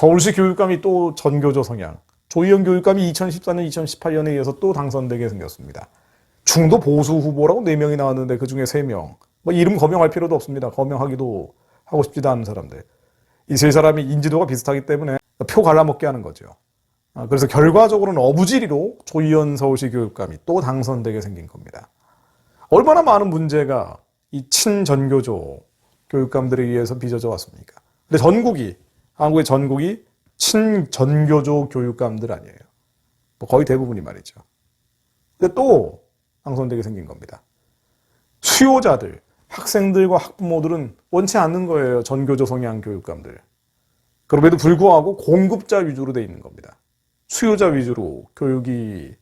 서울시 교육감이 또 전교조 성향. 조희연 교육감이 2014년, 2018년에 이어서 또 당선되게 생겼습니다. 중도 보수 후보라고 4명이 나왔는데 그중에 3명. 뭐 이름 거명할 필요도 없습니다. 거명하기도 하고 싶지도 않은 사람들. 이 세 사람이 인지도가 비슷하기 때문에 표 갈라먹게 하는 거죠. 그래서 결과적으로는 어부지리로 조희연 서울시 교육감이 또 당선되게 생긴 겁니다. 얼마나 많은 문제가 이 친전교조 교육감들에 의해서 빚어져 왔습니까? 근데 한국의 전국이 친전교조 교육감들 아니에요. 뭐 거의 대부분이 말이죠. 근데 또 당선되게 생긴 겁니다. 수요자들, 학생들과 학부모들은 원치 않는 거예요. 전교조 성향 교육감들. 그럼에도 불구하고 공급자 위주로 돼 있는 겁니다. 수요자 위주로 교육의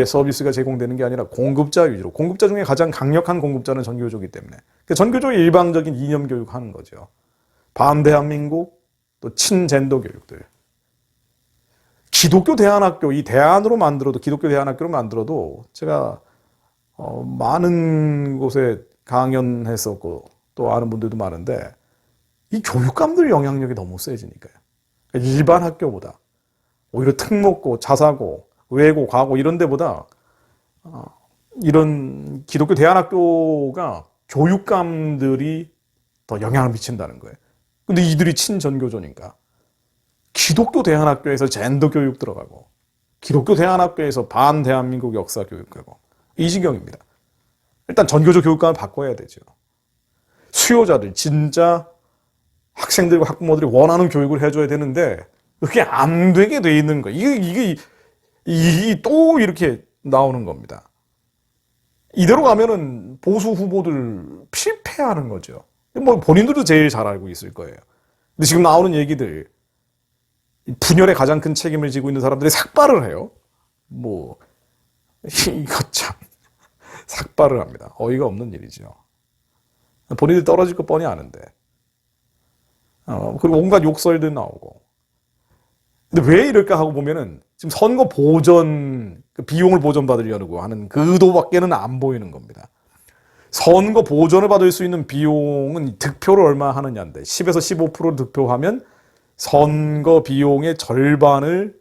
서비스가 제공되는 게 아니라 공급자 위주로. 공급자 중에 가장 강력한 공급자는 전교조이기 때문에. 전교조의 일방적인 이념 교육하는 거죠. 반대한민국, 또 친젠더 교육들. 기독교 대안학교, 이 대안으로 만들어도, 기독교 대안학교로 만들어도 제가 많은 곳에 강연했었고 또 아는 분들도 많은데 이 교육감들 영향력이 너무 세지니까요. 일반 학교보다 오히려 특목고, 자사고, 외고, 과고 이런 데보다 이런 기독교 대안학교가 교육감들이 더 영향을 미친다는 거예요. 근데 이들이 친전교조니까 기독교 대안학교에서 젠더 교육 들어가고 기독교 대안학교에서 반대한민국 역사 교육하고 이 지경입니다. 일단 전교조 교육감을 바꿔야 되죠. 수요자들, 진짜 학생들과 학부모들이 원하는 교육을 해줘야 되는데 그게 안 되게 돼 있는 거예요. 이게 또 이렇게 나오는 겁니다. 이대로 가면은 보수 후보들 실패하는 거죠. 뭐 본인들도 제일 잘 알고 있을 거예요. 근데 지금 나오는 얘기들, 분열에 가장 큰 책임을 지고 있는 사람들이 삭발을 해요. 뭐 이거 참 삭발을 합니다. 어이가 없는 일이죠. 본인들이 떨어질 거 뻔히 아는데. 그리고 온갖 욕설들 나오고. 근데 왜 이럴까 하고 보면은 지금 선거 보전, 비용을 보전받으려고 하는 그 의도밖에는 안 보이는 겁니다. 선거 보전을 받을 수 있는 비용은 득표를 얼마 하느냐인데 10에서 15% 득표하면 선거 비용의 절반을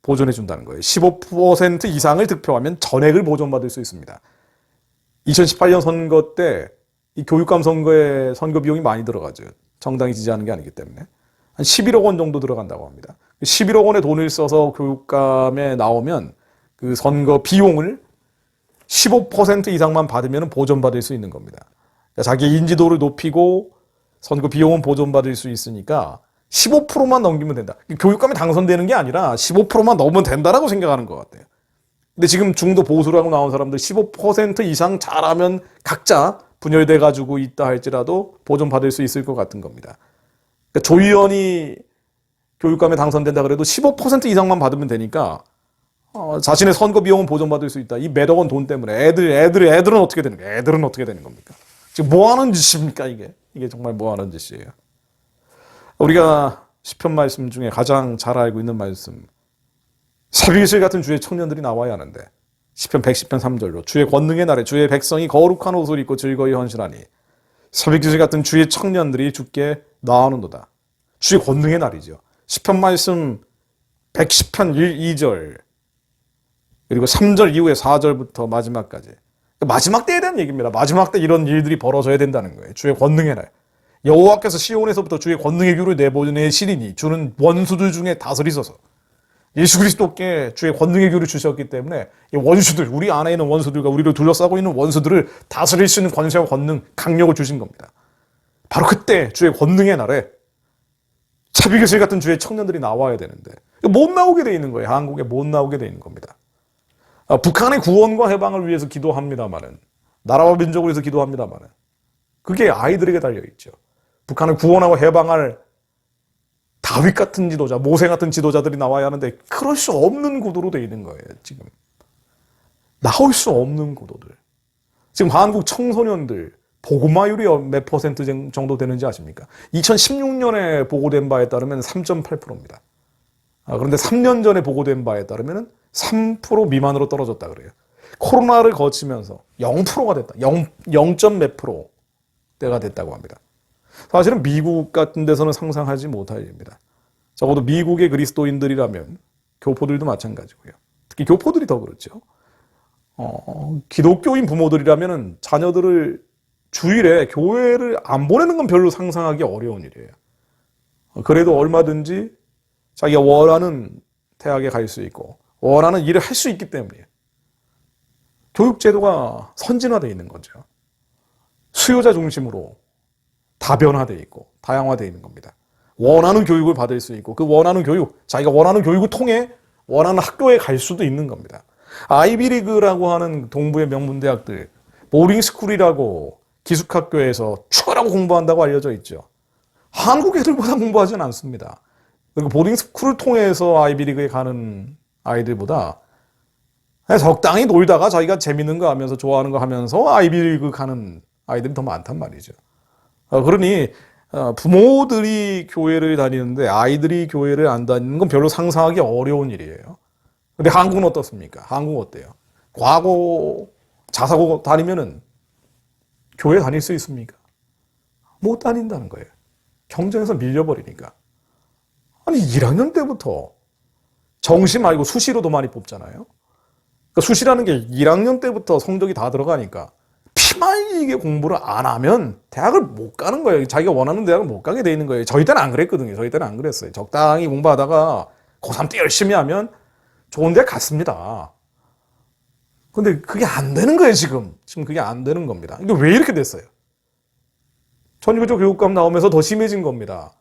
보전해 준다는 거예요. 15% 이상을 득표하면 전액을 보전받을 수 있습니다. 2018년 선거 때 이 교육감 선거에 선거 비용이 많이 들어가죠. 정당이 지지하는 게 아니기 때문에. 한 11억 원 정도 들어간다고 합니다. 11억 원의 돈을 써서 교육감에 나오면 그 선거 비용을 15% 이상만 받으면 보전받을 수 있는 겁니다. 그러니까 자기 인지도를 높이고 선거 비용은 보전받을 수 있으니까 15%만 넘기면 된다. 교육감이 당선되는 게 아니라 15%만 넘으면 된다라고 생각하는 것 같아요. 근데 지금 중도 보수라고 나온 사람들 15% 이상 잘하면 각자 분열돼 가지고 있다 할지라도 보전받을 수 있을 것 같은 겁니다. 그러니까 조희연이 교육감에 당선된다 그래도 15% 이상만 받으면 되니까 자신의 선거 비용은 보전받을 수 있다. 이 몇억 원 돈 때문에 애들은 어떻게 되는 거예요? 애들은 어떻게 되는 겁니까? 지금 뭐 하는 짓입니까, 이게? 이게 정말 뭐 하는 짓이에요? 우리가 시편 말씀 중에 가장 잘 알고 있는 말씀. 새벽이슬 같은 주의 청년들이 나와야 하는데 시편 110편 3절로 주의 권능의 날에 주의 백성이 거룩한 옷을 입고 즐거이 헌신하니 새벽이슬 같은 주의 청년들이 주께 나아오는도다. 주의 권능의 날이죠. 시편 말씀 110편 1, 2절 그리고 3절 이후에 4절부터 마지막까지. 마지막 때에 대한 얘기입니다. 마지막 때 이런 일들이 벌어져야 된다는 거예요. 주의 권능의 날. 여호와께서 시온에서부터 주의 권능의 규를 내보내시리니 주는 원수들 중에 다스리소서. 예수 그리스도께 주의 권능의 규를 주셨기 때문에 이 원수들, 우리 안에 있는 원수들과 우리를 둘러싸고 있는 원수들을 다스릴 수 있는 권세와 권능, 강력을 주신 겁니다. 바로 그때 주의 권능의 날에 차비교실 같은 주의 청년들이 나와야 되는데 못 나오게 돼 있는 거예요. 한국에 못 나오게 돼 있는 겁니다. 북한의 구원과 해방을 위해서 기도합니다마는, 나라와 민족을 위해서 기도합니다마는 그게 아이들에게 달려있죠. 북한을 구원하고 해방할 다윗 같은 지도자, 모세 같은 지도자들이 나와야 하는데 그럴 수 없는 구도로 돼 있는 거예요. 지금 나올 수 없는 구도들. 지금 한국 청소년들 복음화율이 몇 퍼센트 정도 되는지 아십니까? 2016년에 보고된 바에 따르면 3.8%입니다. 그런데 3년 전에 보고된 바에 따르면 3% 미만으로 떨어졌다 그래요. 코로나를 거치면서 0%가 됐다. 0. 몇 %대가 됐다고 합니다. 사실은 미국 같은 데서는 상상하지 못할 일입니다. 적어도 미국의 그리스도인들이라면 교포들도 마찬가지고요. 특히 교포들이 더 그렇죠. 기독교인 부모들이라면 자녀들을 주일에 교회를 안 보내는 건 별로 상상하기 어려운 일이에요. 그래도 얼마든지 자기가 원하는 대학에 갈 수 있고 원하는 일을 할 수 있기 때문이에요. 교육제도가 선진화되어 있는 거죠. 수요자 중심으로 다변화되어 있고 다양화되어 있는 겁니다. 원하는 교육을 받을 수 있고 그 원하는 교육, 자기가 원하는 교육을 통해 원하는 학교에 갈 수도 있는 겁니다. 아이비리그라고 하는 동부의 명문대학들, 보딩스쿨이라고 기숙학교에서 추가라고 공부한다고 알려져 있죠. 한국 애들보다 공부하지는 않습니다. 그리고 보딩스쿨을 통해서 아이비리그에 가는 아이들보다 적당히 놀다가 자기가 재밌는 거 하면서 좋아하는 거 하면서 아이비리그 가는 아이들이 더 많단 말이죠. 그러니 부모들이 교회를 다니는데 아이들이 교회를 안 다니는 건 별로 상상하기 어려운 일이에요. 근데 한국은 어떻습니까? 한국은 어때요? 과거 자사고 다니면은 교회 다닐 수 있습니까? 못 다닌다는 거예요. 경쟁에서 밀려버리니까. 아니 1학년 때부터 정시 말고 수시로도 많이 뽑잖아요. 그러니까 수시라는 게 1학년 때부터 성적이 다 들어가니까 피말리게 공부를 안 하면 대학을 못 가는 거예요. 자기가 원하는 대학을 못 가게 돼 있는 거예요. 저희 때는 안 그랬거든요. 저희 때는 안 그랬어요. 적당히 공부하다가 고3 때 열심히 하면 좋은 대학 갔습니다. 근데 그게 안 되는 거예요, 지금. 지금 그게 안 되는 겁니다. 이게 왜 이렇게 됐어요? 전교조 교육감 나오면서 더 심해진 겁니다.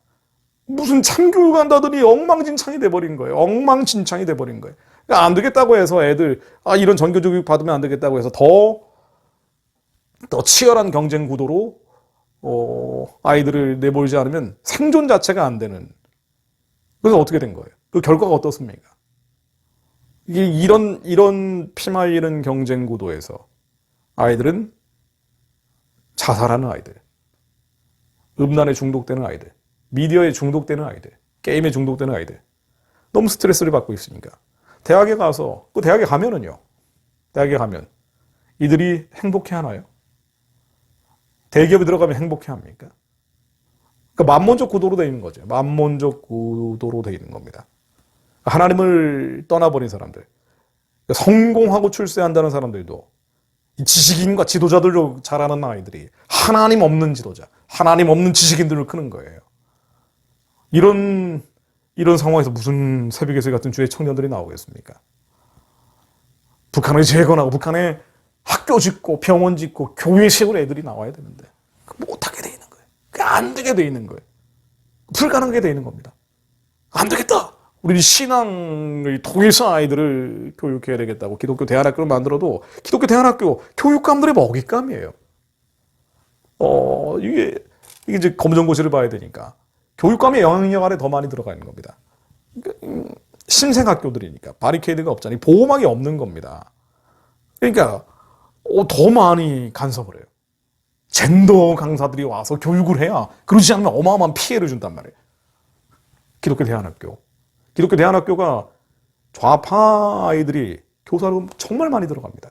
무슨 참교육 한다더니 엉망진창이 돼버린 거예요. 엉망진창이 돼버린 거예요. 그러니까 안 되겠다고 해서 애들, 이런 전교조 교육 받으면 안 되겠다고 해서 더 치열한 경쟁 구도로, 아이들을 내몰지 않으면 생존 자체가 안 되는. 그래서 어떻게 된 거예요? 그 결과가 어떻습니까? 이게 이런 피말리는 경쟁 구도에서 아이들은 자살하는 아이들, 음란에 중독되는 아이들, 미디어에 중독되는 아이들, 게임에 중독되는 아이들, 너무 스트레스를 받고 있으니까 대학에 가서 그 대학에 가면은요, 대학에 가면 이들이 행복해 하나요? 대기업에 들어가면 행복해 합니까? 그러니까 만몬적 구도로 되어 있는 거죠. 만몬적 구도로 되어 있는 겁니다. 하나님을 떠나버린 사람들, 성공하고 출세한다는 사람들도 지식인과 지도자들로 자라는 아이들이 하나님 없는 지도자, 하나님 없는 지식인들을 크는 거예요. 이런 상황에서 무슨 새벽의 새 같은 주의 청년들이 나오겠습니까? 북한을 재건하고 북한에 학교 짓고 병원 짓고 교회 세울 애들이 나와야 되는데 못하게 돼 있는 거예요. 그게 안 되게 돼 있는 거예요. 불가능하게 돼 있는 겁니다. 안 되겠다. 우리 신앙을 통해서 아이들을 교육해야 되겠다고 기독교 대안학교를 만들어도 기독교 대안학교 교육감들의 먹잇감이에요. 이게 이제 검정고시를 봐야 되니까 교육감의 영향력 아래 더 많이 들어가 있는 겁니다. 신생학교들이니까 바리케이드가 없잖아요. 보호막이 없는 겁니다. 그러니까 더 많이 간섭을 해요. 젠더 강사들이 와서 교육을 해야, 그러지 않으면 어마어마한 피해를 준단 말이에요. 기독교 대안학교. 기독교 대안학교가 좌파 아이들이 교사로 정말 많이 들어갑니다.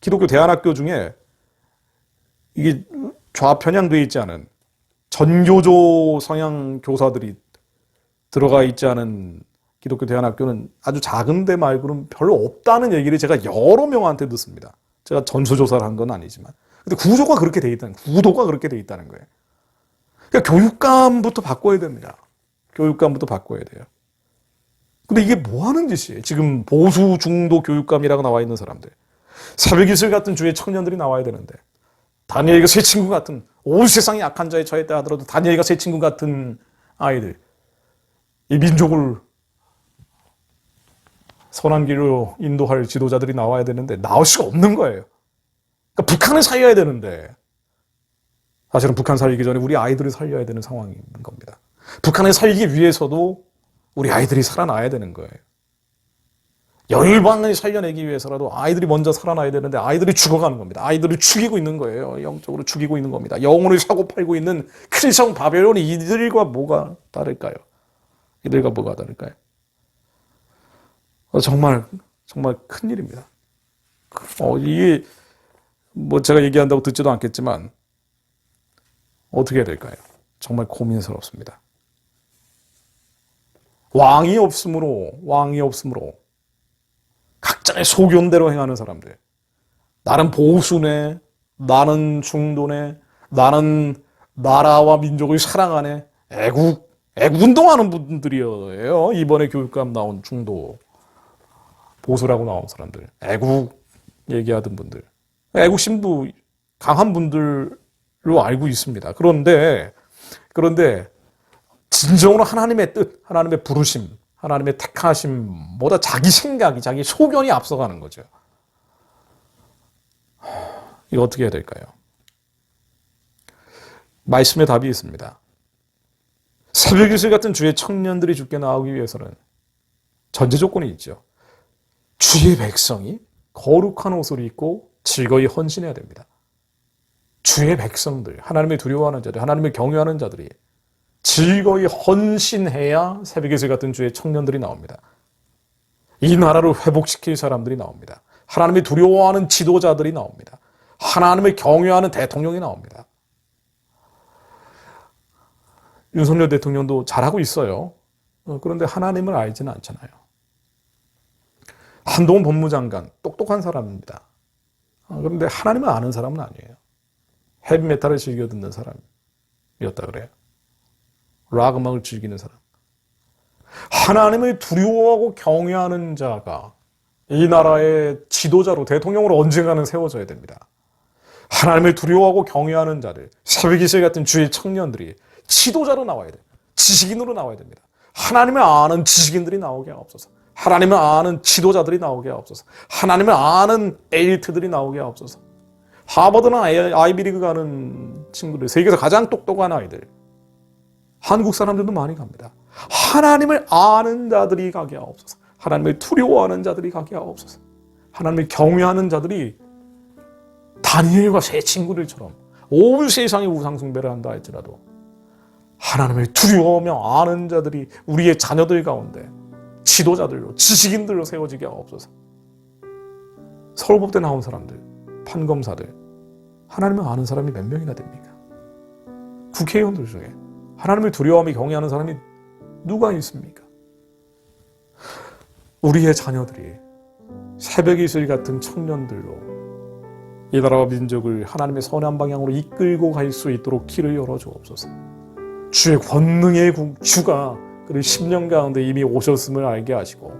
기독교 대안학교 중에 이게 좌편향되어 있지 않은 전교조 성향 교사들이 들어가 있지 않은 기독교 대안학교는 아주 작은 데 말고는 별로 없다는 얘기를 제가 여러 명한테 듣습니다. 제가 전수조사를 한 건 아니지만. 근데 구도가 그렇게 돼 있다는 거예요. 그러니까 교육감부터 바꿔야 됩니다. 교육감부터 바꿔야 돼요. 근데 이게 뭐 하는 짓이에요? 지금 보수 중도 교육감이라고 나와 있는 사람들. 새벽이슬 같은 주의 청년들이 나와야 되는데, 다니엘과 새 친구 같은, 온 세상이 악한 자에 처했다 하더라도 다니엘과 새 친구 같은 아이들, 이 민족을 선한 길로 인도할 지도자들이 나와야 되는데 나올 수가 없는 거예요. 그러니까 북한을 살려야 되는데, 사실은 북한 살리기 전에 우리 아이들을 살려야 되는 상황인 겁니다. 북한을 살리기 위해서도 우리 아이들이 살아나야 되는 거예요. 열방을 살려내기 위해서라도 아이들이 먼저 살아나야 되는데 아이들이 죽어가는 겁니다. 아이들을 죽이고 있는 거예요. 영적으로 죽이고 있는 겁니다. 영혼을 사고팔고 있는 크리스천 바벨론이 이들과 뭐가 다를까요? 이들과 뭐가 다를까요? 정말 큰일입니다. 이게 뭐 제가 얘기한다고 듣지도 않겠지만 어떻게 해야 될까요? 정말 고민스럽습니다. 왕이 없으므로 각자의 소견대로 행하는 사람들. 나는 보수네, 나는 중도네, 나는 나라와 민족을 사랑하네. 애국운동하는 분들이에요. 이번에 교육감 나온 중도, 보수라고 나온 사람들. 애국 얘기하던 분들. 애국심도 강한 분들로 알고 있습니다. 그런데 진정으로 하나님의 뜻, 하나님의 부르심, 하나님의 택하심보다 자기 생각이, 자기 소견이 앞서가는 거죠. 이거 어떻게 해야 될까요? 말씀에 답이 있습니다. 새벽 이슬 같은 주의 청년들이 주께 나오기 위해서는 전제 조건이 있죠. 주의 백성이 거룩한 옷을 입고 즐거이 헌신해야 됩니다. 주의 백성들, 하나님을 두려워하는 자들, 하나님을 경외하는 자들이 즐거이 헌신해야 새벽 이슬 같은 주의 청년들이 나옵니다. 이 나라를 회복시킬 사람들이 나옵니다. 하나님을 두려워하는 지도자들이 나옵니다. 하나님을 경외하는 대통령이 나옵니다. 윤석열 대통령도 잘하고 있어요. 그런데 하나님을 알지는 않잖아요. 한동훈 법무장관 똑똑한 사람입니다. 그런데 하나님을 아는 사람은 아니에요. 헤비메탈을 즐겨 듣는 사람이었다 그래요. 락 음악을 즐기는 사람. 하나님을 두려워하고 경외하는 자가 이 나라의 지도자로, 대통령으로 언젠가는 세워져야 됩니다. 하나님을 두려워하고 경외하는 자들, 새벽 이슬 같은 주의 청년들이 지도자로 나와야 돼요. 지식인으로 나와야 됩니다. 하나님을 아는 지식인들이 나오게 하옵소서. 하나님을 아는 지도자들이 나오게 하옵소서. 하나님을 아는 엘리트들이 나오게 하옵소서. 하버드나 아이비리그 가는 친구들, 세계에서 가장 똑똑한 아이들, 한국 사람들도 많이 갑니다. 하나님을 아는 자들이 가게 하옵소서. 하나님을 두려워하는 자들이 가게 하옵소서. 하나님을 경외하는 자들이 다니엘과 세 친구들처럼 온 세상에 우상숭배를 한다 할지라도 하나님을 두려워하며 아는 자들이 우리의 자녀들 가운데 지도자들로, 지식인들로 세워지게 하옵소서. 서울법대 나온 사람들, 판검사들, 하나님을 아는 사람이 몇 명이나 됩니까? 국회의원들 중에 하나님을 두려워하며 경외하는 사람이 누가 있습니까? 우리의 자녀들이 새벽 이슬 같은 청년들로 이 나라와 민족을 하나님의 선한 방향으로 이끌고 갈 수 있도록 길을 열어주옵소서. 주의 권능의 주가 그를 10년 가운데 이미 오셨음을 알게 하시고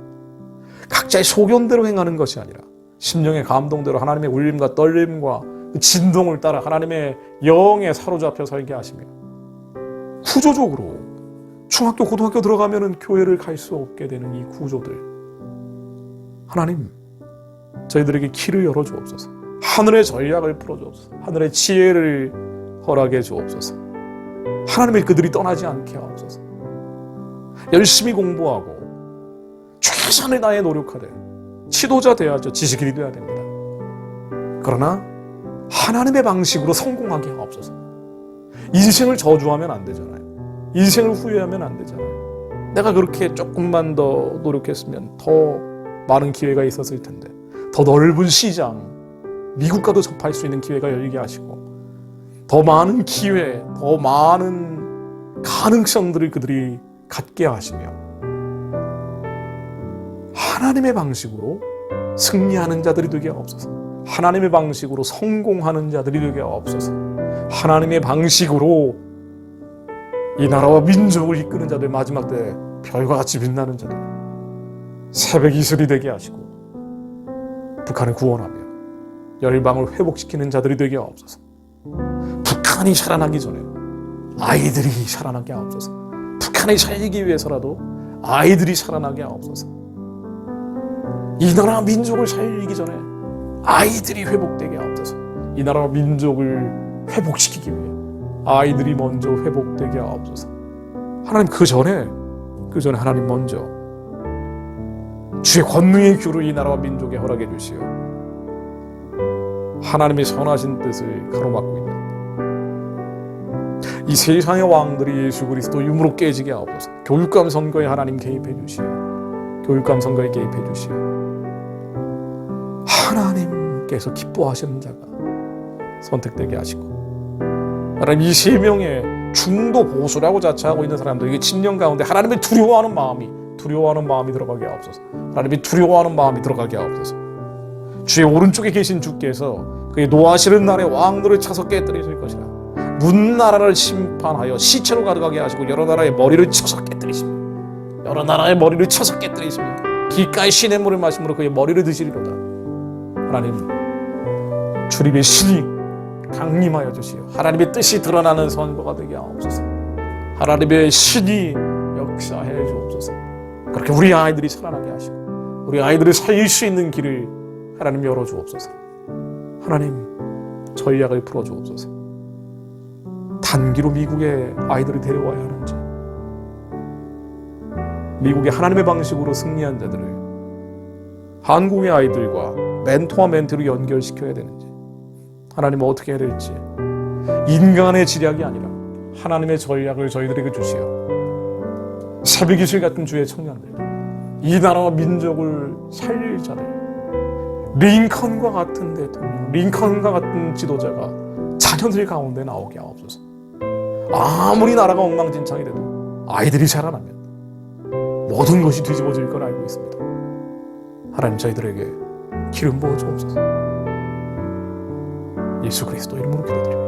각자의 소견대로 행하는 것이 아니라 심령의 감동대로 하나님의 울림과 떨림과 그 진동을 따라 하나님의 영에 사로잡혀 살게 하시며 구조적으로 중학교, 고등학교 들어가면 교회를 갈 수 없게 되는 이 구조들, 하나님 저희들에게 길을 열어주옵소서. 하늘의 전략을 풀어주옵소서. 하늘의 지혜를 허락해 주옵소서. 하나님의 그들이 떠나지 않게 하옵소서. 열심히 공부하고 최선을 다해 노력하되 지도자 돼야죠. 지식인이 돼야 됩니다. 그러나 하나님의 방식으로 성공하게 하옵소서. 인생을 저주하면 안 되잖아요. 인생을 후회하면 안 되잖아요. 내가 그렇게 조금만 더 노력했으면 더 많은 기회가 있었을 텐데, 더 넓은 시장, 미국과도 접할 수 있는 기회가 열리게 하시고 더 많은 기회, 더 많은 가능성들을 그들이 갖게 하시며 하나님의 방식으로 승리하는 자들이 되게 하옵소서. 하나님의 방식으로 성공하는 자들이 되게 하옵소서. 하나님의 방식으로 이 나라와 민족을 이끄는 자들, 마지막 때 별과 같이 빛나는 자들, 새벽 이슬이 되게 하시고 북한을 구원하며 열방을 회복시키는 자들이 되게 하옵소서. 북한이 살아나기 전에 아이들이 살아나게 하옵소서. 북한이 살기 위해서라도 아이들이 살아나게 하옵소서. 이 나라 민족을 살리기 전에 아이들이 회복되게 하옵소서. 이 나라 민족을 회복시키기 위해 아이들이 먼저 회복되게 하옵소서. 하나님 그 전에 하나님 먼저 주의 권능의 규를 이 나라와 민족에 허락해 주시오. 하나님의 선하신 뜻을 가로막고 있는 이 세상의 왕들이 예수 그리스도 유무로 깨지게 하옵소서. 교육감 선거에 하나님 개입해 주시오. 교육감 선거에 개입해 주시오. 하나님께서 기뻐하시는 자가 선택되게 하시고, 하나님 이 세 명의 중도 보수라고 자처하고 있는 사람들에게 10년 가운데 하나님을 두려워하는 마음이 두려워하는 마음이 들어가게 하옵소서. 하나님이 두려워하는 마음이 들어가게 하옵소서. 주의 오른쪽에 계신 주께서 그의 노하시는 날에 왕들을 쳐서 깨뜨리실 것이라. 문 나라를 심판하여 시체로 가득하게 하시고 여러 나라의 머리를 쳐서 깨뜨리십니다. 여러 나라의 머리를 쳐서 깨뜨리십니다. 기가의 신의 물을 마심으로 그의 머리를 드시리로다. 하나님, 주님의 신이 강림하여 주시오. 하나님의 뜻이 드러나는 선거가 되게 하옵소서. 하나님의 신이 역사해 주옵소서. 그렇게 우리 아이들이 살아나게 하시고 우리 아이들을 살릴 수 있는 길을 하나님 열어 주옵소서. 하나님, 전략을 풀어 주옵소서. 단기로 미국에 아이들을 데려와야 하는지, 미국의 하나님의 방식으로 승리한 자들을 한국의 아이들과 멘토와 멘토로 연결시켜야 되는지, 하나님은 어떻게 해야 될지, 인간의 지략이 아니라 하나님의 전략을 저희들에게 주시어 새벽이슬 같은 주의 청년들, 이 나라와 민족을 살릴 자들, 링컨과 같은 대통령, 링컨과 같은 지도자가 자녀들 가운데 나오게 하옵소서. 아무리 나라가 엉망진창이 돼도 아이들이 자라나면 모든 것이 뒤집어질 걸 알고 있습니다. 하나님, 저희들에게 기름 부어 주옵소서. 예수 그리스도 이름으로 기도드립니다.